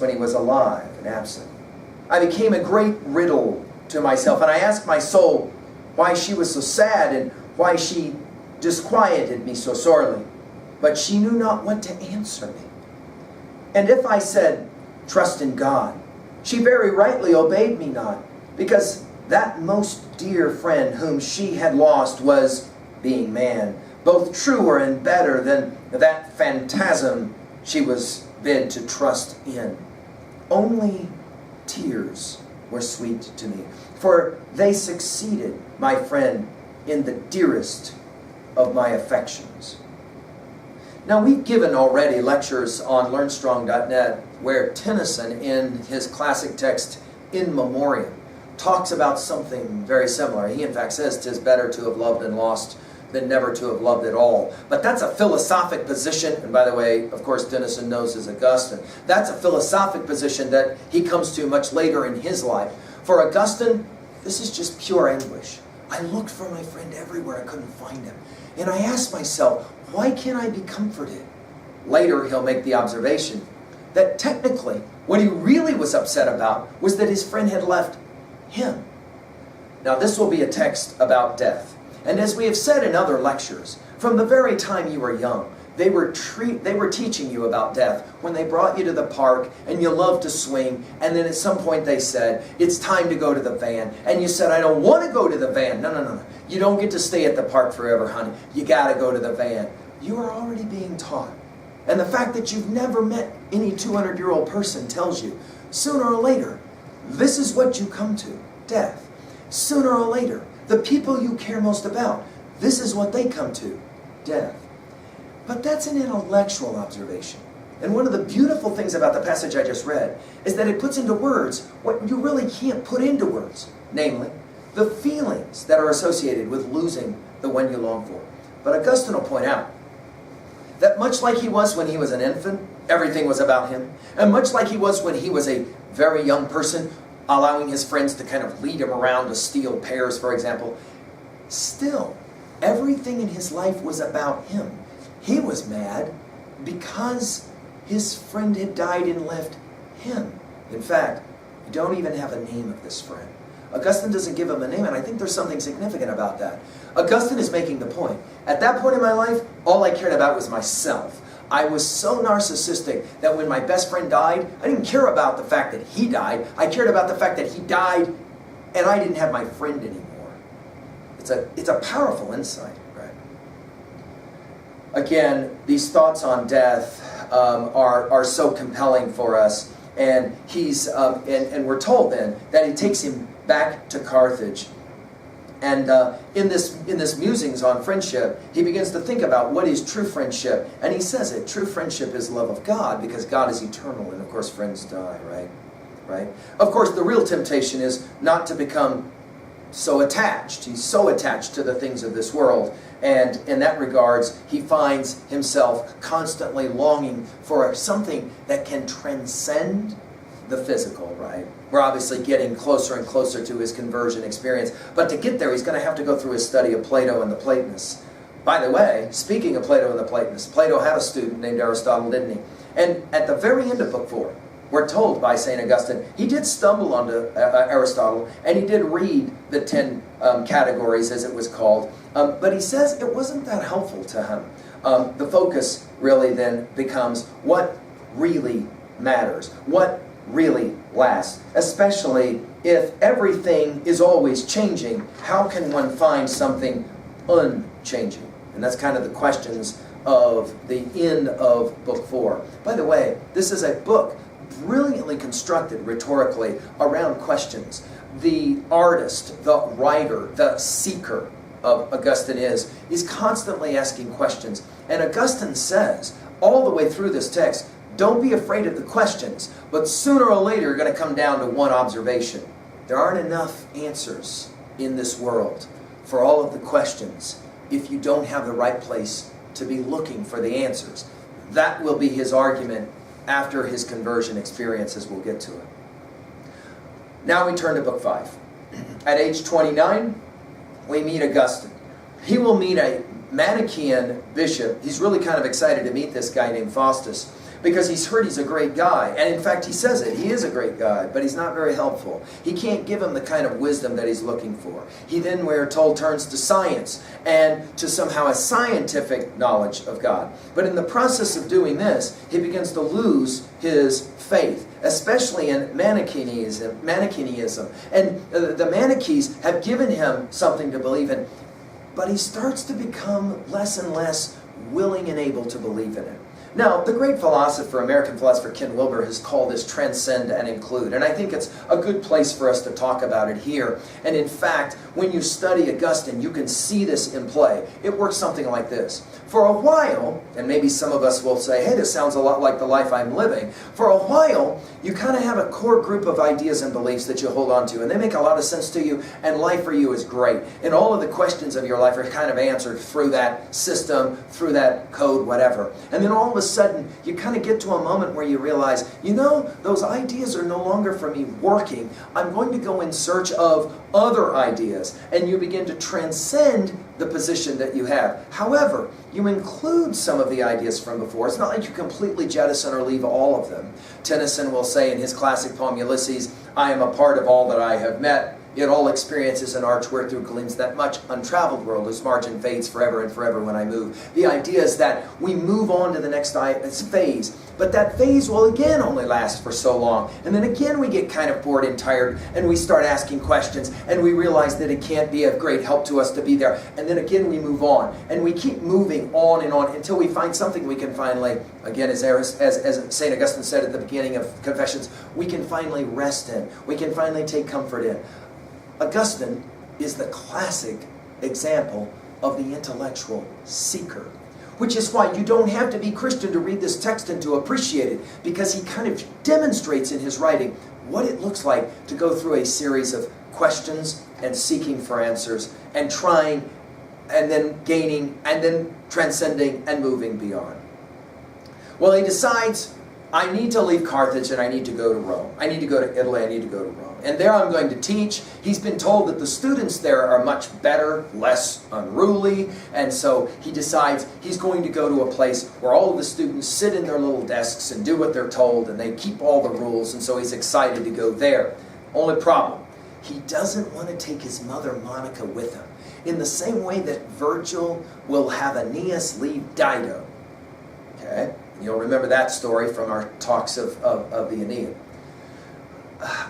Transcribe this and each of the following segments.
when he was alive and absent. I became a great riddle to myself, and I asked my soul why she was so sad and why she disquieted me so sorely. But she knew not what to answer me. And if I said, trust in God, she very rightly obeyed me not, because that most dear friend whom she had lost was, being man, both truer and better than that phantasm she was bid to trust in. Only tears were sweet to me, for they succeeded, my friend, in the dearest of my affections. Now, we've given already lectures on LearnStrong.net where Tennyson, in his classic text, In Memoriam, talks about something very similar. He, in fact, says, "'Tis better to have loved and lost than never to have loved at all." But that's a philosophic position, and by the way, of course, Tennyson knows as Augustine. That's a philosophic position that he comes to much later in his life. For Augustine, this is just pure anguish. I looked for my friend everywhere, I couldn't find him. And I asked myself, why can't I be comforted? Later, he'll make the observation that technically, what he really was upset about was that his friend had left him. Now, this will be a text about death. And as we have said in other lectures, from the very time you were young, they were teaching you about death when they brought you to the park and you loved to swing, and then at some point they said, it's time to go to the van. And you said, I don't want to go to the van. No. You don't get to stay at the park forever, honey. You got to go to the van. You are already being taught. And the fact that you've never met any 200-year-old person tells you, sooner or later, this is what you come to, death. Sooner or later, the people you care most about, this is what they come to, death. But that's an intellectual observation. And one of the beautiful things about the passage I just read is that it puts into words what you really can't put into words, namely, the feelings that are associated with losing the one you long for. But Augustine will point out that much like he was when he was an infant, everything was about him, and much like he was when he was a very young person, allowing his friends to kind of lead him around to steal pears, for example, still, everything in his life was about him. He was mad because his friend had died and left him. In fact, we don't even have a name of this friend. Augustine doesn't give him a name, and I think there's something significant about that. Augustine is making the point. At that point in my life, all I cared about was myself. I was so narcissistic that when my best friend died, I didn't care about the fact that he died. I cared about the fact that he died and I didn't have my friend anymore. It's a powerful insight, right? Again, these thoughts on death are so compelling for us, and and we're told then that he takes him back to Carthage. And in this musings on friendship, he begins to think about what is true friendship. And he says it, true friendship is love of God, because God is eternal, and of course friends die, right? Of course, the real temptation is not to become so attached. He's so attached to the things of this world. And in that regards, he finds himself constantly longing for something that can transcend the physical, right? We're obviously getting closer and closer to his conversion experience. But to get there, he's going to have to go through his study of Plato and the Platonists. By the way, speaking of Plato and the Platonists, Plato had a student named Aristotle, didn't he? And at the very end of Book 4, we're told by St. Augustine, he did stumble onto Aristotle, and he did read the 10 categories, as it was called. But he says it wasn't that helpful to him. The focus really then becomes what really matters, what really lasts, especially if everything is always changing. How can one find something unchanging? And that's kind of the questions of the end of Book 4. By the way, this is a book brilliantly constructed rhetorically around questions. The artist, the writer, the seeker of Augustine is constantly asking questions. And Augustine says, all the way through this text, don't be afraid of the questions, but sooner or later you're going to come down to one observation. There aren't enough answers in this world for all of the questions if you don't have the right place to be looking for the answers. That will be his argument after his conversion experiences. We'll get to it. Now we turn to Book 5. At age 29, we meet Augustine. He will meet a Manichaean bishop. He's really kind of excited to meet this guy named Faustus. because he's heard he's a great guy. And in fact, he says it. He is a great guy, but he's not very helpful. He can't give him the kind of wisdom that he's looking for. He then, we're told, turns to science and to somehow a scientific knowledge of God. But in the process of doing this, he begins to lose his faith, especially in Manichaeism. And the Manichees have given him something to believe in, but he starts to become less and less willing and able to believe in it. Now, the great philosopher, American philosopher Ken Wilber, has called this transcend and include. And I think it's a good place for us to talk about it here. And in fact, when you study Augustine, you can see this in play. It works something like this. For a while, and maybe some of us will say, hey, this sounds a lot like the life I'm living. For a while, you kind of have a core group of ideas and beliefs that you hold on to. And they make a lot of sense to you, and life for you is great. And all of the questions of your life are kind of answered through that system, through that code, whatever. And then all of a sudden, you kind of get to a moment where you realize, you know, those ideas are no longer for me working. I'm going to go in search of other ideas. And you begin to transcend the position that you have. However, you include some of the ideas from before. It's not like you completely jettison or leave all of them. Tennyson will say in his classic poem Ulysses, I am a part of all that I have met, yet all experience is an arch where through gleams that much untraveled world whose margin fades forever and forever when I move. The idea is that we move on to the next phase, but that phase will again only last for so long. And then again we get kind of bored and tired, and we start asking questions, and we realize that it can't be of great help to us to be there. And then again we move on, and we keep moving on and on until we find something we can finally, again as St. Augustine said at the beginning of Confessions, we can finally rest in. We can finally take comfort in. Augustine is the classic example of the intellectual seeker, which is why you don't have to be Christian to read this text and to appreciate it, because he kind of demonstrates in his writing what it looks like to go through a series of questions and seeking for answers and trying and then gaining and then transcending and moving beyond. Well, he decides, I need to leave Carthage and I need to go to Rome. I need to go to Italy, I need to go to Rome. And there I'm going to teach. He's been told that the students there are much better, less unruly, and so he decides he's going to go to a place where all of the students sit in their little desks and do what they're told, and they keep all the rules, and so he's excited to go there. Only problem, he doesn't want to take his mother Monica with him, in the same way that Virgil will have Aeneas leave Dido. Okay? You'll remember that story from our talks of the Aeneid.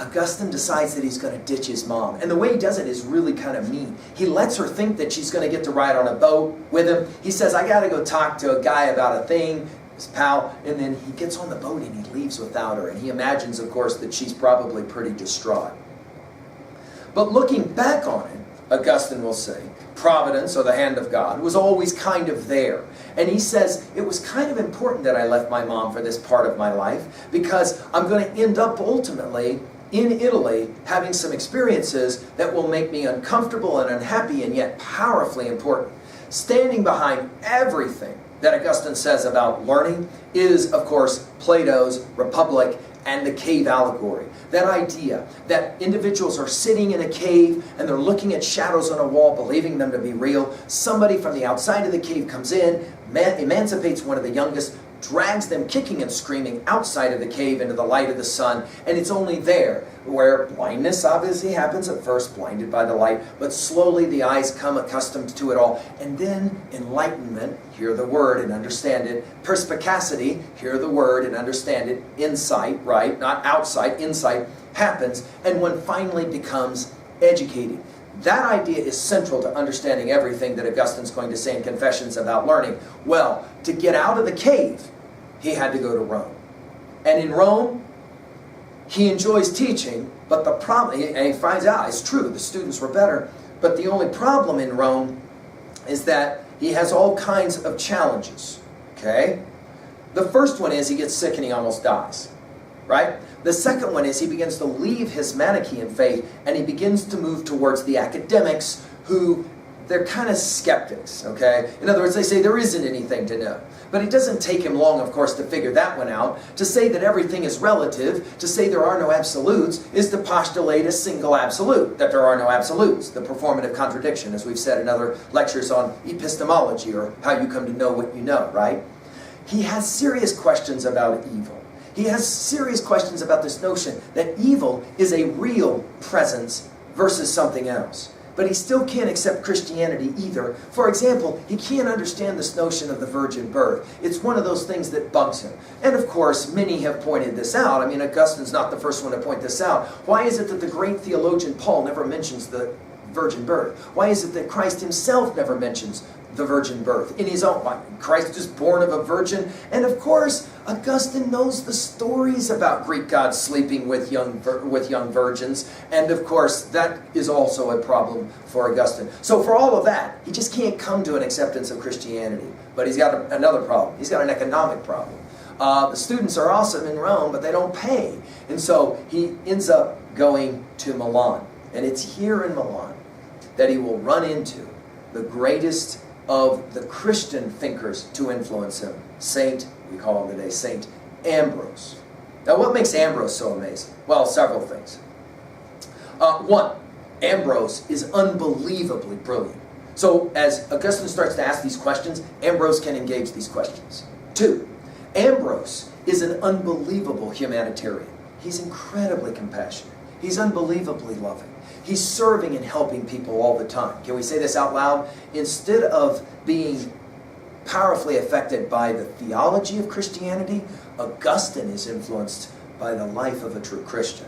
Augustine decides that he's going to ditch his mom. And the way he does it is really kind of mean. He lets her think that she's going to get to ride on a boat with him. He says, I got to go talk to a guy about a thing, his pal. And then he gets on the boat and he leaves without her. And he imagines, of course, that she's probably pretty distraught. But looking back on it, Augustine will say, providence, or the hand of God, was always kind of there. And he says, it was kind of important that I left my mom for this part of my life, because I'm going to end up ultimately in Italy having some experiences that will make me uncomfortable and unhappy, and yet powerfully important. Standing behind everything that Augustine says about learning is, of course, Plato's Republic and the cave allegory. That idea that individuals are sitting in a cave and they're looking at shadows on a wall, believing them to be real. Somebody from the outside of the cave comes in, emancipates one of the youngest, drags them kicking and screaming outside of the cave into the light of the sun, and it's only there where blindness obviously happens at first, blinded by the light, but slowly the eyes come accustomed to it all, and then enlightenment, hear the word and understand it, perspicacity, hear the word and understand it, insight, right, not outside, insight happens, and one finally becomes educated. That idea is central to understanding everything that Augustine's going to say in Confessions about learning. Well, to get out of the cave, he had to go to Rome. And in Rome, he enjoys teaching, but the problem, and he finds out, it's true, the students were better, but the only problem in Rome is that he has all kinds of challenges, okay? The first one is he gets sick and he almost dies, right? The second one is he begins to leave his Manichaean faith and he begins to move towards the academics who, they're kind of skeptics, okay? In other words, they say there isn't anything to know. But it doesn't take him long, of course, to figure that one out. To say that everything is relative, to say there are no absolutes, is to postulate a single absolute, that there are no absolutes, the performative contradiction, as we've said in other lectures on epistemology, or how you come to know what you know, right? he has serious questions about evil. He has serious questions about this notion that evil is a real presence versus something else. But he still can't accept Christianity either. For example, he can't understand this notion of the virgin birth. It's one of those things that bugs him. And of course, many have pointed this out. I mean, Augustine's not the first one to point this out. Why is it that the great theologian Paul never mentions the virgin birth? Why is it that Christ himself never mentions the virgin birth in his own? Christ is born of a virgin, and of course Augustine knows the stories about Greek gods sleeping with young virgins, and of course that is also a problem for Augustine. So for all of that, he just can't come to an acceptance of Christianity. But he's got another problem. He's got an economic problem. The students are awesome in Rome, but they don't pay, and so he ends up going to Milan, and it's here in Milan that he will run into the greatest of the Christian thinkers to influence him, we call him today Saint Ambrose. Now, what makes Ambrose so amazing? Well, several things. One, Ambrose is unbelievably brilliant. So as Augustine starts to ask these questions, Ambrose can engage these questions. Two, Ambrose is an unbelievable humanitarian. He's incredibly compassionate. He's unbelievably loving. He's serving and helping people all the time. Can we say this out loud? Instead of being powerfully affected by the theology of Christianity, Augustine is influenced by the life of a true Christian.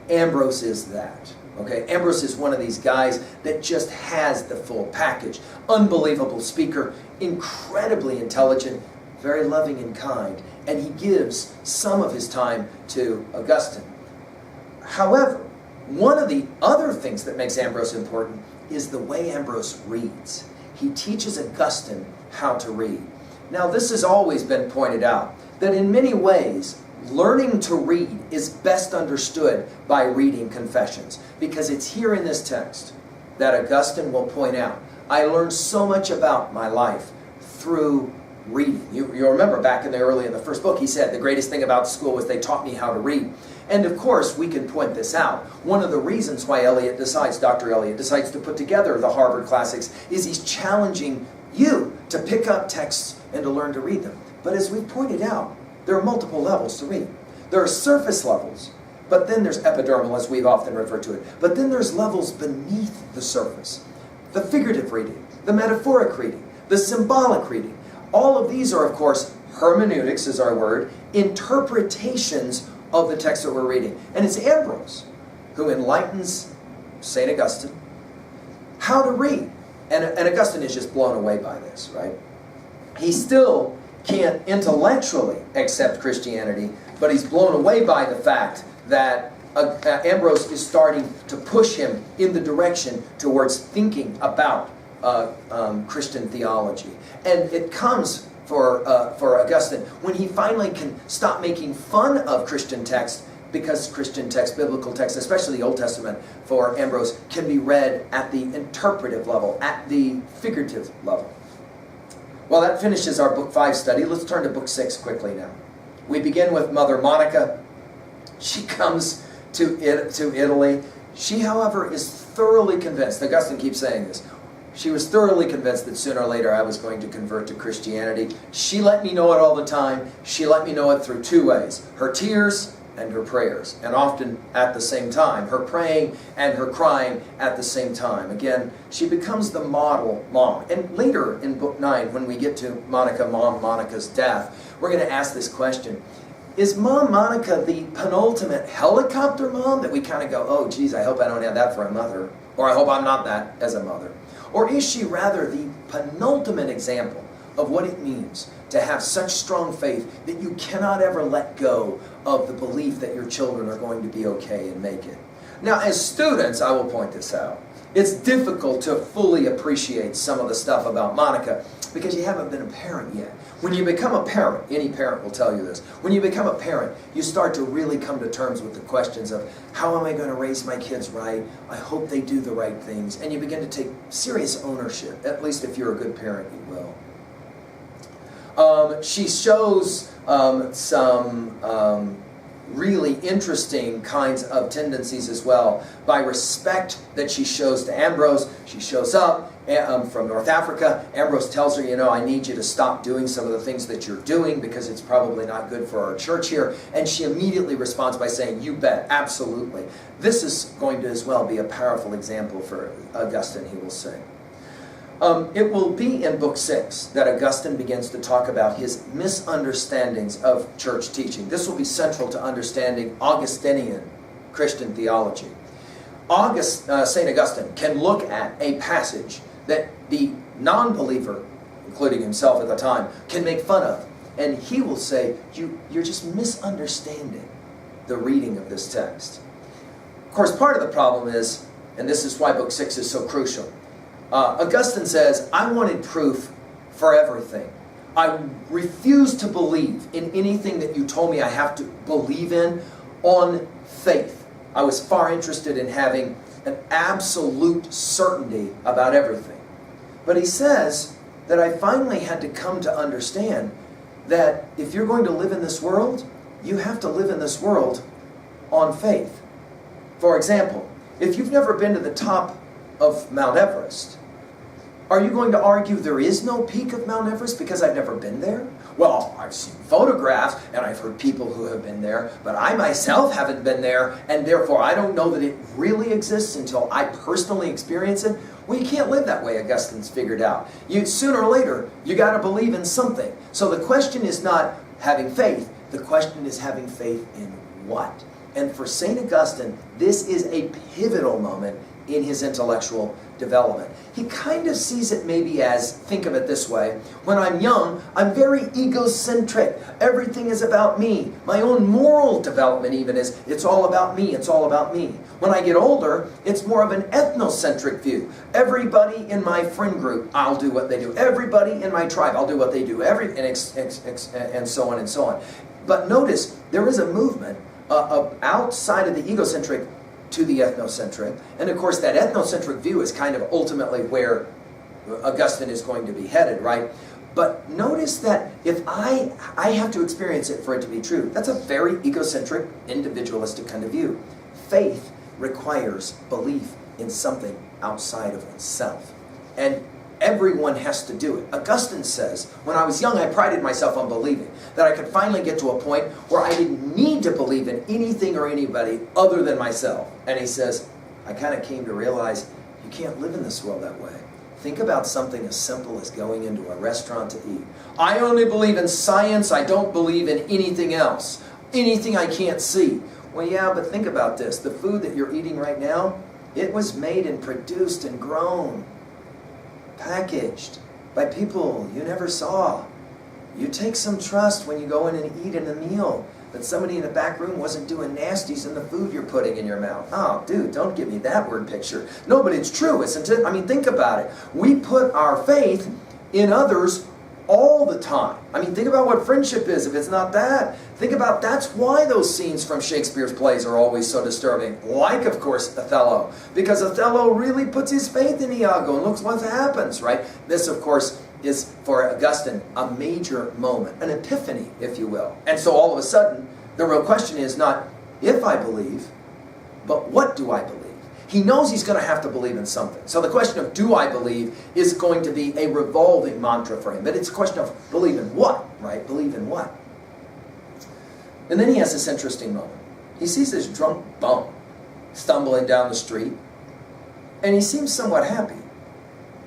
Ambrose is that. Okay, Ambrose is one of these guys that just has the full package. Unbelievable speaker, incredibly intelligent, very loving and kind, and he gives some of his time to Augustine. However, one of the other things that makes Ambrose important is the way Ambrose reads. He teaches Augustine how to read. Now, this has always been pointed out, that in many ways, learning to read is best understood by reading Confessions, because it's here in this text that Augustine will point out, I learned so much about my life through reading. You remember back in the first book, he said, the greatest thing about school was they taught me how to read. And of course, we can point this out. One of the reasons why Dr. Eliot decides to put together the Harvard Classics is he's challenging you to pick up texts and to learn to read them. But as we've pointed out, there are multiple levels to read. There are surface levels, but then there's epidermal, as we've often referred to it. But then there's levels beneath the surface. The figurative reading, the metaphoric reading, the symbolic reading. All of these are, of course, hermeneutics is our word, interpretations of the text that we're reading. And it's Ambrose who enlightens St. Augustine how to read. And Augustine is just blown away by this, right? He still can't intellectually accept Christianity, but he's blown away by the fact that Ambrose is starting to push him in the direction towards thinking about Christian theology. And it comes for Augustine when he finally can stop making fun of Christian text, because Christian text, biblical text, especially the Old Testament for Ambrose, can be read at the interpretive level, at the figurative level. Well, that finishes our Book 5 study. Let's turn to Book 6 quickly now. We begin with Mother Monica. She comes to Italy. She, however, is thoroughly convinced. Augustine keeps saying this. She was thoroughly convinced that sooner or later I was going to convert to Christianity. She let me know it all the time. She let me know it through two ways: her tears and her prayers. And often at the same time. Her praying and her crying at the same time. Again, she becomes the model mom. And later in Book 9, when we get to Mom Monica's death, we're going to ask this question. Is Mom Monica the penultimate helicopter mom that we kind of go, oh, geez, I hope I don't have that for a mother, or I hope I'm not that as a mother? Or is she rather the penultimate example of what it means to have such strong faith that you cannot ever let go of the belief that your children are going to be okay and make it? Now, as students, I will point this out. It's difficult to fully appreciate some of the stuff about Monica because you haven't been a parent yet. When you become a parent, any parent will tell you this, when you become a parent, you start to really come to terms with the questions of, how am I going to raise my kids right? I hope they do the right things. And you begin to take serious ownership. At least if you're a good parent, you will. She shows some really interesting kinds of tendencies as well. By respect that she shows to Ambrose, she shows up from North Africa. Ambrose tells her, you know, I need you to stop doing some of the things that you're doing because it's probably not good for our church here. And she immediately responds by saying, you bet, absolutely. This is going to as well be a powerful example for Augustine, he will say. It will be in Book 6 that Augustine begins to talk about his misunderstandings of church teaching. This will be central to understanding Augustinian Christian theology. St. Augustine can look at a passage that the non-believer, including himself at the time, can make fun of. And he will say, you're just misunderstanding the reading of this text. Of course, part of the problem is, and this is why Book 6 is so crucial, Augustine says, I wanted proof for everything. I refuse to believe in anything that you told me I have to believe in on faith. I was far interested in having an absolute certainty about everything. But he says that I finally had to come to understand that if you're going to live in this world, you have to live in this world on faith. For example, if you've never been to the top of Mount Everest, are you going to argue there is no peak of Mount Everest because I've never been there? Well, I've seen photographs and I've heard people who have been there, but I myself haven't been there, and therefore I don't know that it really exists until I personally experience it. Well, you can't live that way, Augustine's figured out. Sooner or later, you got to believe in something. So the question is not having faith, the question is having faith in what? And for St. Augustine, this is a pivotal moment in his intellectual development. He kind of sees it maybe as, think of it this way, when I'm young, I'm very egocentric. Everything is about me. My own moral development even is, it's all about me, it's all about me. When I get older, it's more of an ethnocentric view. Everybody in my friend group, I'll do what they do. Everybody in my tribe, I'll do what they do. And so on and so on. But notice, there is a movement outside of the egocentric to the ethnocentric. And of course that ethnocentric view is kind of ultimately where Augustine is going to be headed, right? But notice that if I have to experience it for it to be true, that's a very egocentric, individualistic kind of view. Faith requires belief in something outside of oneself. And everyone has to do it. Augustine says, when I was young, I prided myself on believing, that I could finally get to a point where I didn't need to believe in anything or anybody other than myself. And he says, I kind of came to realize you can't live in this world that way. Think about something as simple as going into a restaurant to eat. I only believe in science, I don't believe in anything else. Anything I can't see. Well, yeah, but think about this. The food that you're eating right now, it was made and produced and grown, packaged by people you never saw. You take some trust when you go in and eat in a meal that somebody in the back room wasn't doing nasties in the food you're putting in your mouth. Oh, dude, don't give me that word picture. No, but it's true, isn't it? I mean, think about it. We put our faith in others all the time. I mean, think about what friendship is if it's not that. Think about, that's why those scenes from Shakespeare's plays are always so disturbing. Like, of course, Othello. Because Othello really puts his faith in Iago and looks what happens, right? This, of course, is for Augustine a major moment, an epiphany, if you will. And so all of a sudden, the real question is not if I believe, but what do I believe? He knows he's going to have to believe in something. So the question of do I believe is going to be a revolving mantra for him. But it's a question of believe in what, right? Believe in what? And then he has this interesting moment. He sees this drunk bum stumbling down the street, and he seems somewhat happy.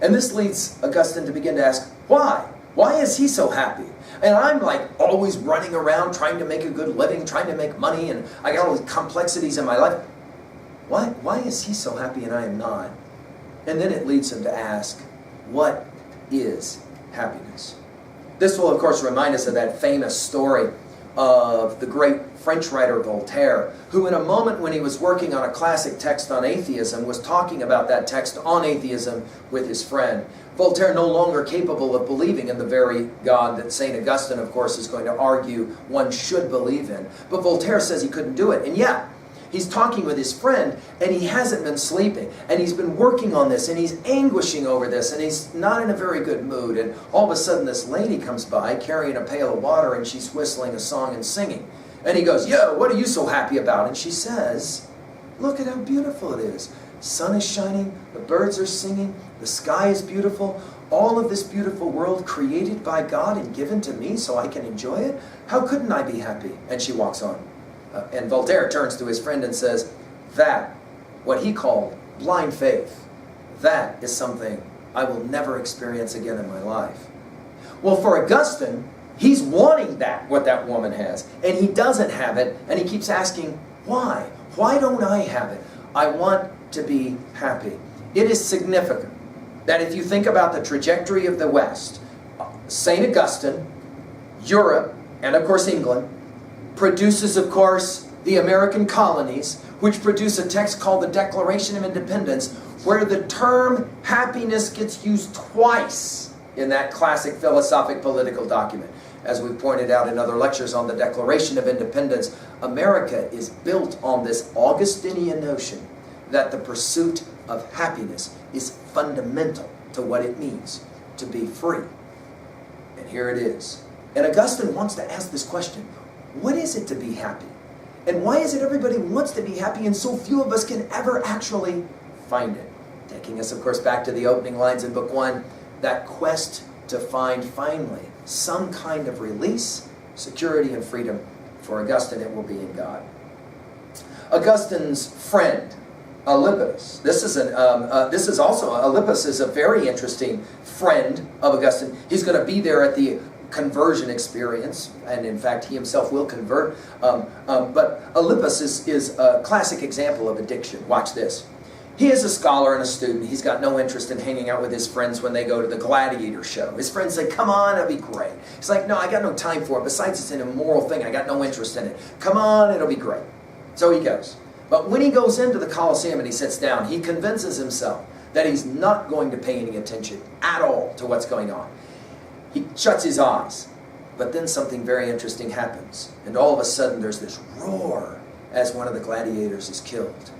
And this leads Augustine to begin to ask, why? Why is he so happy? And I'm like always running around trying to make a good living, trying to make money, and I got all these complexities in my life. Why is he so happy and I am not? And then it leads him to ask, what is happiness? This will, of course, remind us of that famous story of the great French writer Voltaire, who in a moment when he was working on a classic text on atheism was talking about that text on atheism with his friend. Voltaire no longer capable of believing in the very God that St. Augustine, of course, is going to argue one should believe in. But Voltaire says he couldn't do it. And yet, he's talking with his friend, and he hasn't been sleeping. And he's been working on this, and he's anguishing over this, and he's not in a very good mood. And all of a sudden, this lady comes by carrying a pail of water, and she's whistling a song and singing. And he goes, yo, what are you so happy about? And she says, look at how beautiful it is. Sun is shining, the birds are singing, the sky is beautiful. All of this beautiful world created by God and given to me so I can enjoy it. How couldn't I be happy? And she walks on. And Voltaire turns to his friend and says, that, what he called blind faith, that is something I will never experience again in my life. Well, for Augustine, he's wanting that, what that woman has, and he doesn't have it, and he keeps asking, why? Why don't I have it? I want to be happy. It is significant that if you think about the trajectory of the West, St. Augustine, Europe, and of course England, produces, of course, the American colonies, which produce a text called the Declaration of Independence, where the term happiness gets used twice in that classic philosophic political document. As we pointed out in other lectures on the Declaration of Independence, America is built on this Augustinian notion that the pursuit of happiness is fundamental to what it means to be free. And here it is. And Augustine wants to ask this question, what is it to be happy? And why is it everybody wants to be happy and so few of us can ever actually find it? Taking us, of course, back to the opening lines in Book 1, that quest to find finally some kind of release, security, and freedom. For Augustine, it will be in God. Augustine's friend, Alypius. Alypius is a very interesting friend of Augustine. He's going to be there at the conversion experience, and in fact, he himself will convert. But Alypius is a classic example of addiction. Watch this. He is a scholar and a student. He's got no interest in hanging out with his friends when they go to the gladiator show. His friends say, come on, it'll be great. He's like, no, I got no time for it. Besides, it's an immoral thing. I got no interest in it. Come on, it'll be great. So he goes. But when he goes into the Colosseum and he sits down, he convinces himself that he's not going to pay any attention at all to what's going on. He shuts his eyes. But then something very interesting happens. And all of a sudden, there's this roar as one of the gladiators is killed.